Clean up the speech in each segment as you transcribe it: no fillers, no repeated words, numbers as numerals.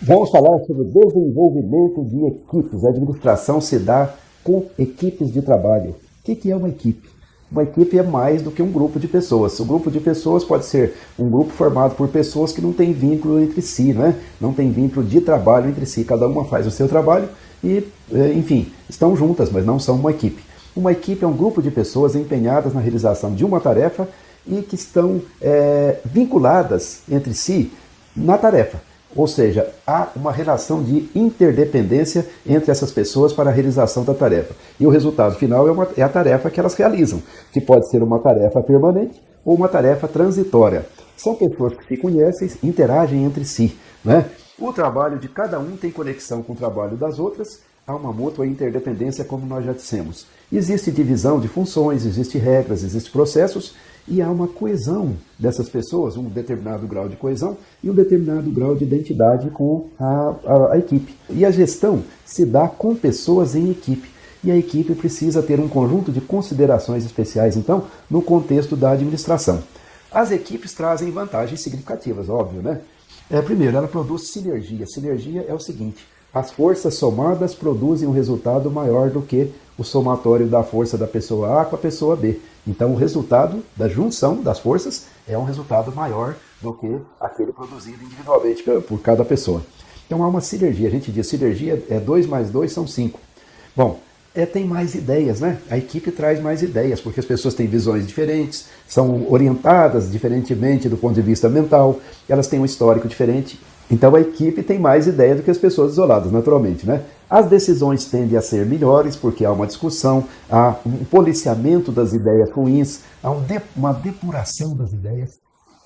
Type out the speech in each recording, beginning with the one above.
Vamos falar sobre o desenvolvimento de equipes. A administração se dá com equipes de trabalho. O que é uma equipe? Uma equipe é mais do que um grupo de pessoas. O grupo de pessoas pode ser um grupo formado por pessoas que não têm vínculo entre si, né? Não tem vínculo de trabalho entre si. Cada uma faz o seu trabalho e, enfim, estão juntas, mas não são uma equipe. Uma equipe é um grupo de pessoas empenhadas na realização de uma tarefa e que estão vinculadas entre si na tarefa. Ou seja, há uma relação de interdependência entre essas pessoas para a realização da tarefa. E o resultado final é a tarefa que elas realizam, que pode ser uma tarefa permanente ou uma tarefa transitória. São pessoas que se conhecem, interagem entre si, né? O trabalho de cada um tem conexão com o trabalho das outras, há uma mútua interdependência, como nós já dissemos. Existe divisão de funções, existem regras, existem processos, e há uma coesão dessas pessoas, um determinado grau de coesão e um determinado grau de identidade com a equipe. E a gestão se dá com pessoas em equipe. E a equipe precisa ter um conjunto de considerações especiais, então, no contexto da administração. As equipes trazem vantagens significativas, óbvio, né? Primeiro, ela produz sinergia. Sinergia é o seguinte: as forças somadas produzem um resultado maior do que o somatório da força da pessoa A com a pessoa B. Então, o resultado da junção das forças é um resultado maior do que aquele produzido individualmente por cada pessoa. Então, há uma sinergia. A gente diz sinergia 2 mais 2 são 5. Bom, tem mais ideias, né? A equipe traz mais ideias, porque as pessoas têm visões diferentes, são orientadas diferentemente do ponto de vista mental, elas têm um histórico diferente. Então a equipe tem mais ideia do que as pessoas isoladas, naturalmente, né? As decisões tendem a ser melhores porque há uma discussão, há um policiamento das ideias ruins, há uma depuração das ideias.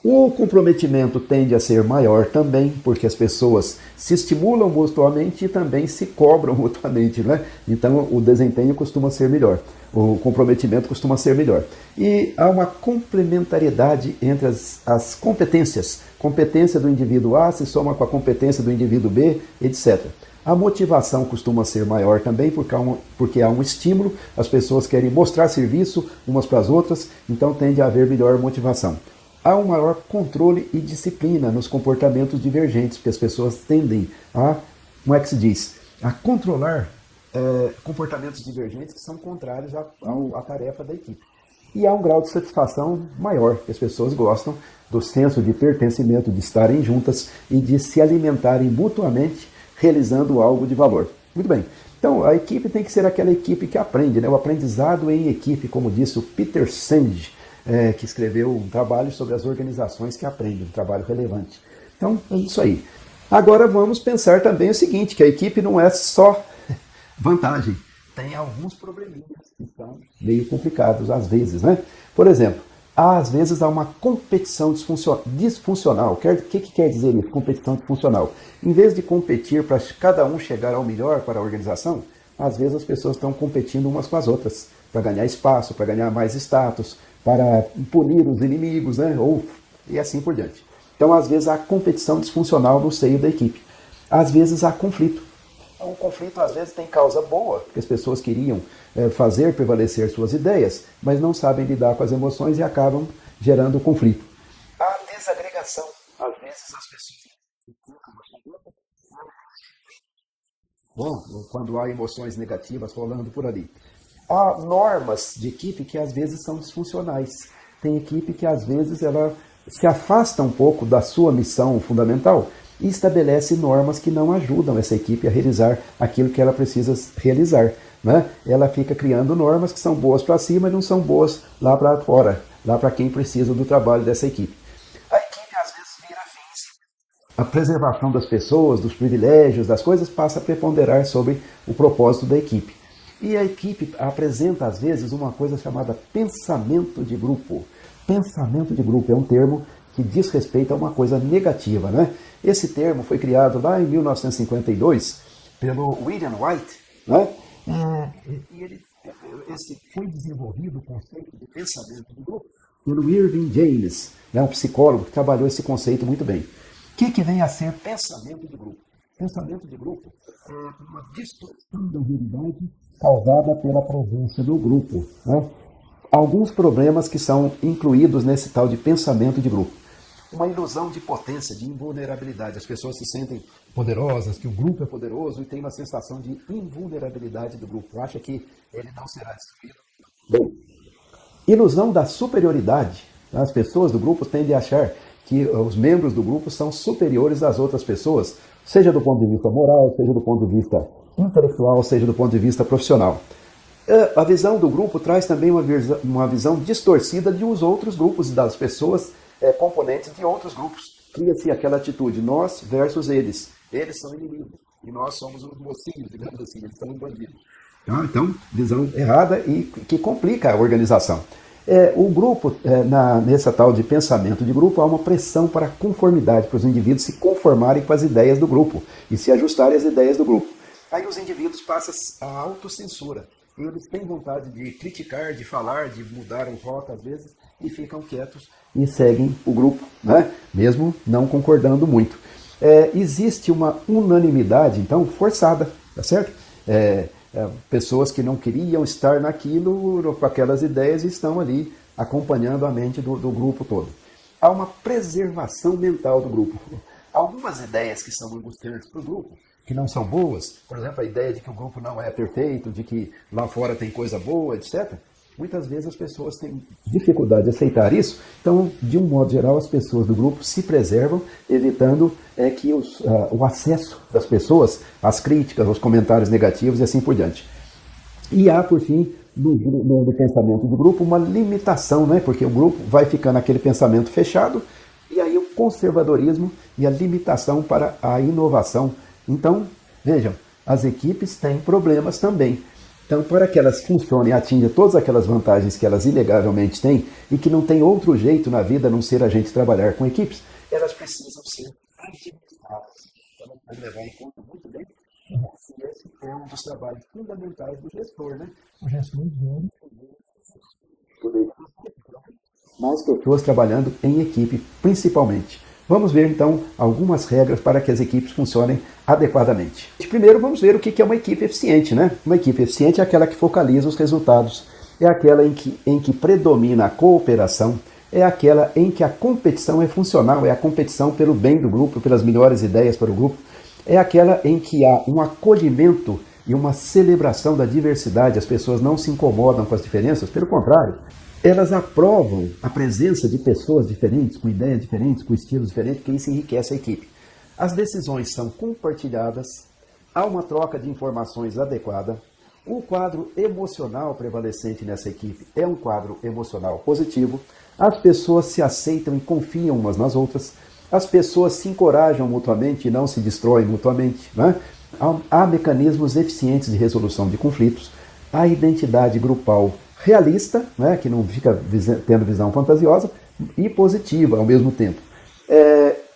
O comprometimento tende a ser maior também, porque as pessoas se estimulam mutuamente e também se cobram mutuamente, né? Então o desempenho costuma ser melhor, o comprometimento costuma ser melhor. E há uma complementariedade entre as competências. Competência do indivíduo A se soma com a competência do indivíduo B, etc. A motivação costuma ser maior também, porque há um estímulo, as pessoas querem mostrar serviço umas para as outras, então tende a haver melhor motivação. Há um maior controle e disciplina nos comportamentos divergentes, porque as pessoas tendem a, como é que se diz, a controlar comportamentos divergentes que são contrários à tarefa da equipe. E há um grau de satisfação maior, que as pessoas gostam do senso de pertencimento, de estarem juntas e de se alimentarem mutuamente, realizando algo de valor. Muito bem. Então, a equipe tem que ser aquela equipe que aprende, né? O aprendizado em equipe, como disse o Peter Senge, que escreveu um trabalho sobre as organizações que aprendem, um trabalho relevante. Então, é isso aí. Agora vamos pensar também o seguinte, que a equipe não é só vantagem. Tem alguns probleminhas que são meio complicados às vezes, né? Por exemplo, às vezes há uma competição disfuncional. O que quer dizer isso? Competição disfuncional. Em vez de competir para cada um chegar ao melhor para a organização, às vezes as pessoas estão competindo umas com as outras, para ganhar espaço, para ganhar mais status, para punir os inimigos, né? E assim por diante. Então, às vezes, há competição disfuncional no seio da equipe. Às vezes, há conflito. O conflito, às vezes, tem causa boa, porque as pessoas queriam fazer prevalecer suas ideias, mas não sabem lidar com as emoções e acabam gerando conflito. Há desagregação. Às vezes, as pessoas quando há emoções negativas rolando por ali. Há normas de equipe que às vezes são disfuncionais. Tem equipe que às vezes ela se afasta um pouco da sua missão fundamental e estabelece normas que não ajudam essa equipe a realizar aquilo que ela precisa realizar, né? Ela fica criando normas que são boas para cima e não são boas lá para fora, lá para quem precisa do trabalho dessa equipe. A equipe às vezes vira fins. A preservação das pessoas, dos privilégios, das coisas passa a preponderar sobre o propósito da equipe. E a equipe apresenta, às vezes, uma coisa chamada pensamento de grupo. Pensamento de grupo é um termo que diz respeito a uma coisa negativa, né? Esse termo foi criado lá em 1952 pelo William White, né? Esse foi desenvolvido o conceito de pensamento de grupo pelo Irving James, né? Um psicólogo que trabalhou esse conceito muito bem. O que vem a ser pensamento de grupo? Pensamento de grupo é uma distorção da realidade causada pela presença do grupo, né? Alguns problemas que são incluídos nesse tal de pensamento de grupo. uma ilusão de potência, de invulnerabilidade. As pessoas se sentem poderosas, que o grupo é poderoso e tem uma sensação de invulnerabilidade do grupo. Acha que ele não será destruído. Bem, ilusão da superioridade. As pessoas do grupo tendem a achar que os membros do grupo são superiores às outras pessoas, seja do ponto de vista moral, seja do ponto de vista intelectual, seja do ponto de vista profissional. A visão do grupo traz também uma visão distorcida de os outros grupos e das pessoas componentes de outros grupos. Cria-se aquela atitude, nós versus eles. Eles são inimigos e nós somos os mocinhos, digamos assim, eles são os bandidos. Então, visão errada e que complica a organização. O grupo, nessa tal de pensamento de grupo, há uma pressão para a conformidade, para os indivíduos se conformarem com as ideias do grupo e se ajustarem às ideias do grupo. Aí os indivíduos passam a autocensura. Eles têm vontade de criticar, de falar, de mudar o rota às vezes, e ficam quietos e seguem o grupo, né? Mesmo não concordando muito. Existe uma unanimidade, então, forçada, tá certo? Pessoas que não queriam estar naquilo, com aquelas ideias, estão ali acompanhando a mente do grupo todo. Há uma preservação mental do grupo. Algumas ideias que são angustiantes para o grupo, que não são boas, por exemplo, a ideia de que o grupo não é perfeito, de que lá fora tem coisa boa, etc. Muitas vezes as pessoas têm dificuldade de aceitar isso, então, de um modo geral, as pessoas do grupo se preservam, evitando que o acesso das pessoas às críticas, aos comentários negativos e assim por diante. E há, por fim, no pensamento do grupo, uma limitação, né? Porque o grupo vai ficando aquele pensamento fechado, e aí o conservadorismo e a limitação para a inovação. Então, vejam, as equipes têm problemas também. Então, para que elas funcionem e atinjam todas aquelas vantagens que elas inegavelmente têm e que não tem outro jeito na vida a não ser a gente trabalhar com equipes, elas precisam ser administradas. Então, vamos levar em conta muito bem. Esse é um dos trabalhos fundamentais do gestor, né? O gestor mais pessoas trabalhando em equipe, principalmente. Vamos ver, então, algumas regras para que as equipes funcionem adequadamente. Primeiro, vamos ver o que é uma equipe eficiente, né? Uma equipe eficiente é aquela que focaliza os resultados, é aquela em que predomina a cooperação, é aquela em que a competição é funcional, é a competição pelo bem do grupo, pelas melhores ideias para o grupo, é aquela em que há um acolhimento e uma celebração da diversidade, as pessoas não se incomodam com as diferenças, pelo contrário, elas aprovam a presença de pessoas diferentes, com ideias diferentes, com estilos diferentes, porque isso enriquece a equipe. As decisões são compartilhadas, há uma troca de informações adequada, o quadro emocional prevalecente nessa equipe é um quadro emocional positivo, as pessoas se aceitam e confiam umas nas outras, as pessoas se encorajam mutuamente e não se destroem mutuamente, né? Há mecanismos eficientes de resolução de conflitos, há identidade grupal realista, né, que não fica tendo visão fantasiosa, e positiva ao mesmo tempo.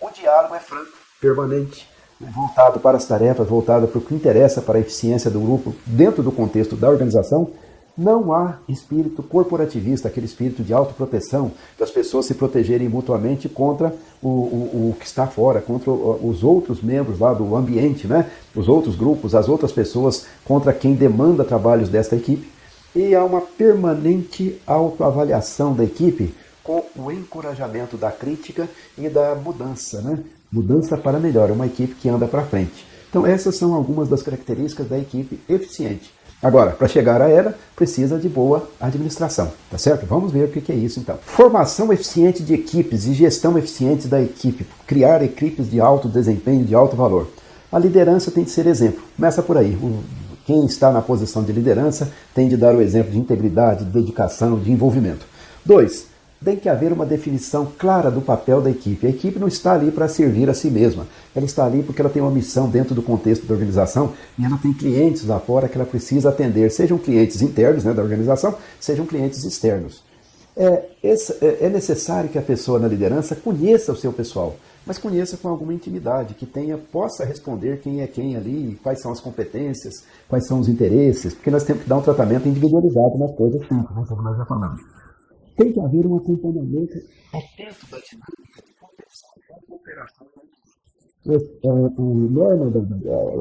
O diálogo é franco, permanente, voltado para as tarefas, voltado para o que interessa para a eficiência do grupo, dentro do contexto da organização. Não há espírito corporativista, aquele espírito de autoproteção, das pessoas se protegerem mutuamente contra o que está fora, contra os outros membros lá do ambiente, né, os outros grupos, as outras pessoas, contra quem demanda trabalhos desta equipe. E há uma permanente autoavaliação da equipe com o encorajamento da crítica e da mudança, né? Mudança para melhor, uma equipe que anda para frente. Então essas são algumas das características da equipe eficiente. Agora, para chegar a ela, precisa de boa administração, tá certo? Vamos ver o que é isso então. Formação eficiente de equipes e gestão eficiente da equipe. Criar equipes de alto desempenho, de alto valor. A liderança tem que ser exemplo. Começa por aí. Quem está na posição de liderança tem de dar o exemplo de integridade, de dedicação, de envolvimento. 2. Tem que haver uma definição clara do papel da equipe. A equipe não está ali para servir a si mesma. Ela está ali porque ela tem uma missão dentro do contexto da organização e ela tem clientes lá fora que ela precisa atender, sejam clientes internos, né, da organização, sejam clientes externos. É necessário que a pessoa na liderança conheça o seu pessoal, mas conheça com alguma intimidade, que possa responder quem é quem ali, quais são as competências, quais são os interesses, porque nós temos que dar um tratamento individualizado nas coisas sempre, né, como nós já falamos. Tem que haver um acompanhamento atento da dinâmica de competição e cooperação.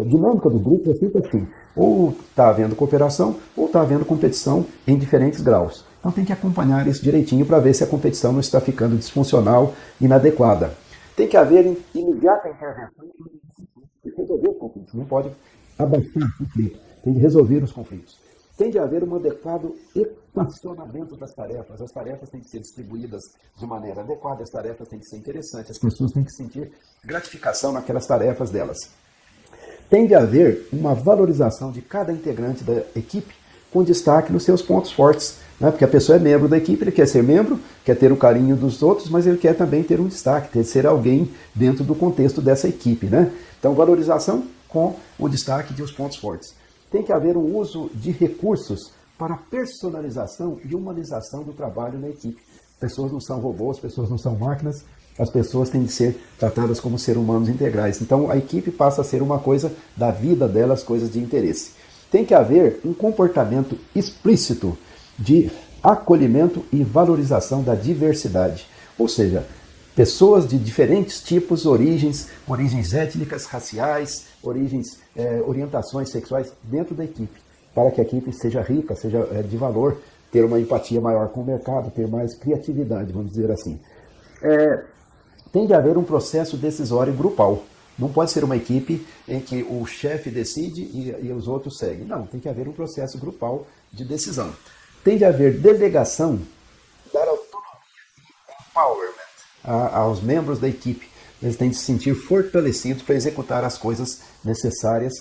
A dinâmica dos grupos é sempre assim, ou está havendo cooperação, ou está havendo competição em diferentes graus. Então tem que acompanhar isso direitinho para ver se a competição não está ficando disfuncional, inadequada. Tem que haver imediata intervenção e resolver os conflitos. Não pode abafar o conflito. Tem que resolver os conflitos. Tem de haver um adequado equacionamento das tarefas. As tarefas têm que ser distribuídas de maneira adequada, as tarefas têm que ser interessantes, as pessoas têm que sentir gratificação naquelas tarefas delas. Tem de haver uma valorização de cada integrante da equipe com destaque nos seus pontos fortes, né? Porque a pessoa é membro da equipe, ele quer ser membro, quer ter o carinho dos outros, mas ele quer também ter um destaque, ter ser alguém dentro do contexto dessa equipe, né? Então, valorização com o destaque de os pontos fortes. Tem que haver um uso de recursos para personalização e humanização do trabalho na equipe. Pessoas não são robôs, pessoas não são máquinas, as pessoas têm que ser tratadas como seres humanos integrais. Então a equipe passa a ser uma coisa da vida delas, coisas de interesse. Tem que haver um comportamento explícito de acolhimento e valorização da diversidade. Ou seja, pessoas de diferentes tipos, origens étnicas, raciais, orientações sexuais dentro da equipe, para que a equipe seja rica, seja de valor, ter uma empatia maior com o mercado, ter mais criatividade, vamos dizer assim. Tem de haver um processo decisório grupal. Não pode ser uma equipe em que o chefe decide e os outros seguem. Não, tem que haver um processo grupal de decisão. Tem de haver delegação, dar autonomia e empowerment aos membros da equipe. Eles têm de se sentir fortalecidos para executar as coisas necessárias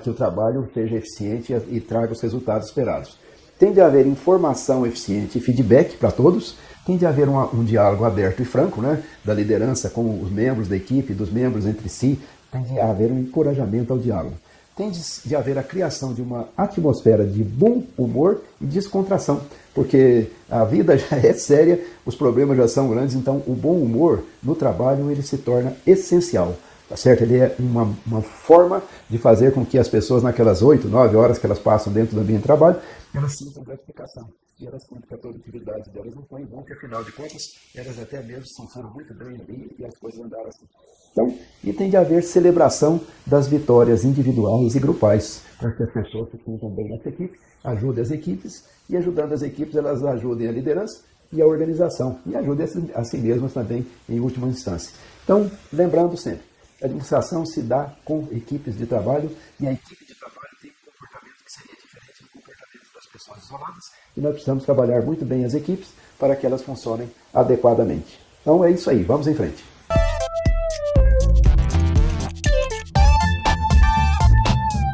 que o trabalho seja eficiente e traga os resultados esperados. Tem de haver informação eficiente e feedback para todos. Tem de haver um diálogo aberto e franco, né, da liderança com os membros da equipe, dos membros entre si. Tem de haver um encorajamento ao diálogo. Tem de haver a criação de uma atmosfera de bom humor e descontração, porque a vida já é séria, os problemas já são grandes, então o bom humor no trabalho ele se torna essencial. Tá certo? Ele é uma forma de fazer com que as pessoas, naquelas 8, 9 horas que elas passam dentro do ambiente de trabalho, elas sintam gratificação. E elas sintam que a produtividade delas não foi bom, que afinal de contas, elas até mesmo se sentiram muito bem ali e as coisas andaram assim. Então, e tem de haver celebração das vitórias individuais e grupais, para que as pessoas se sintam bem nessa equipe, ajudem as equipes, e ajudando as equipes, elas ajudem a liderança e a organização, e ajudem a si mesmas também, em última instância. Então, lembrando sempre, a administração se dá com equipes de trabalho e a equipe de trabalho tem um comportamento que seria diferente do comportamento das pessoas isoladas e nós precisamos trabalhar muito bem as equipes para que elas funcionem adequadamente. Então é isso aí, vamos em frente.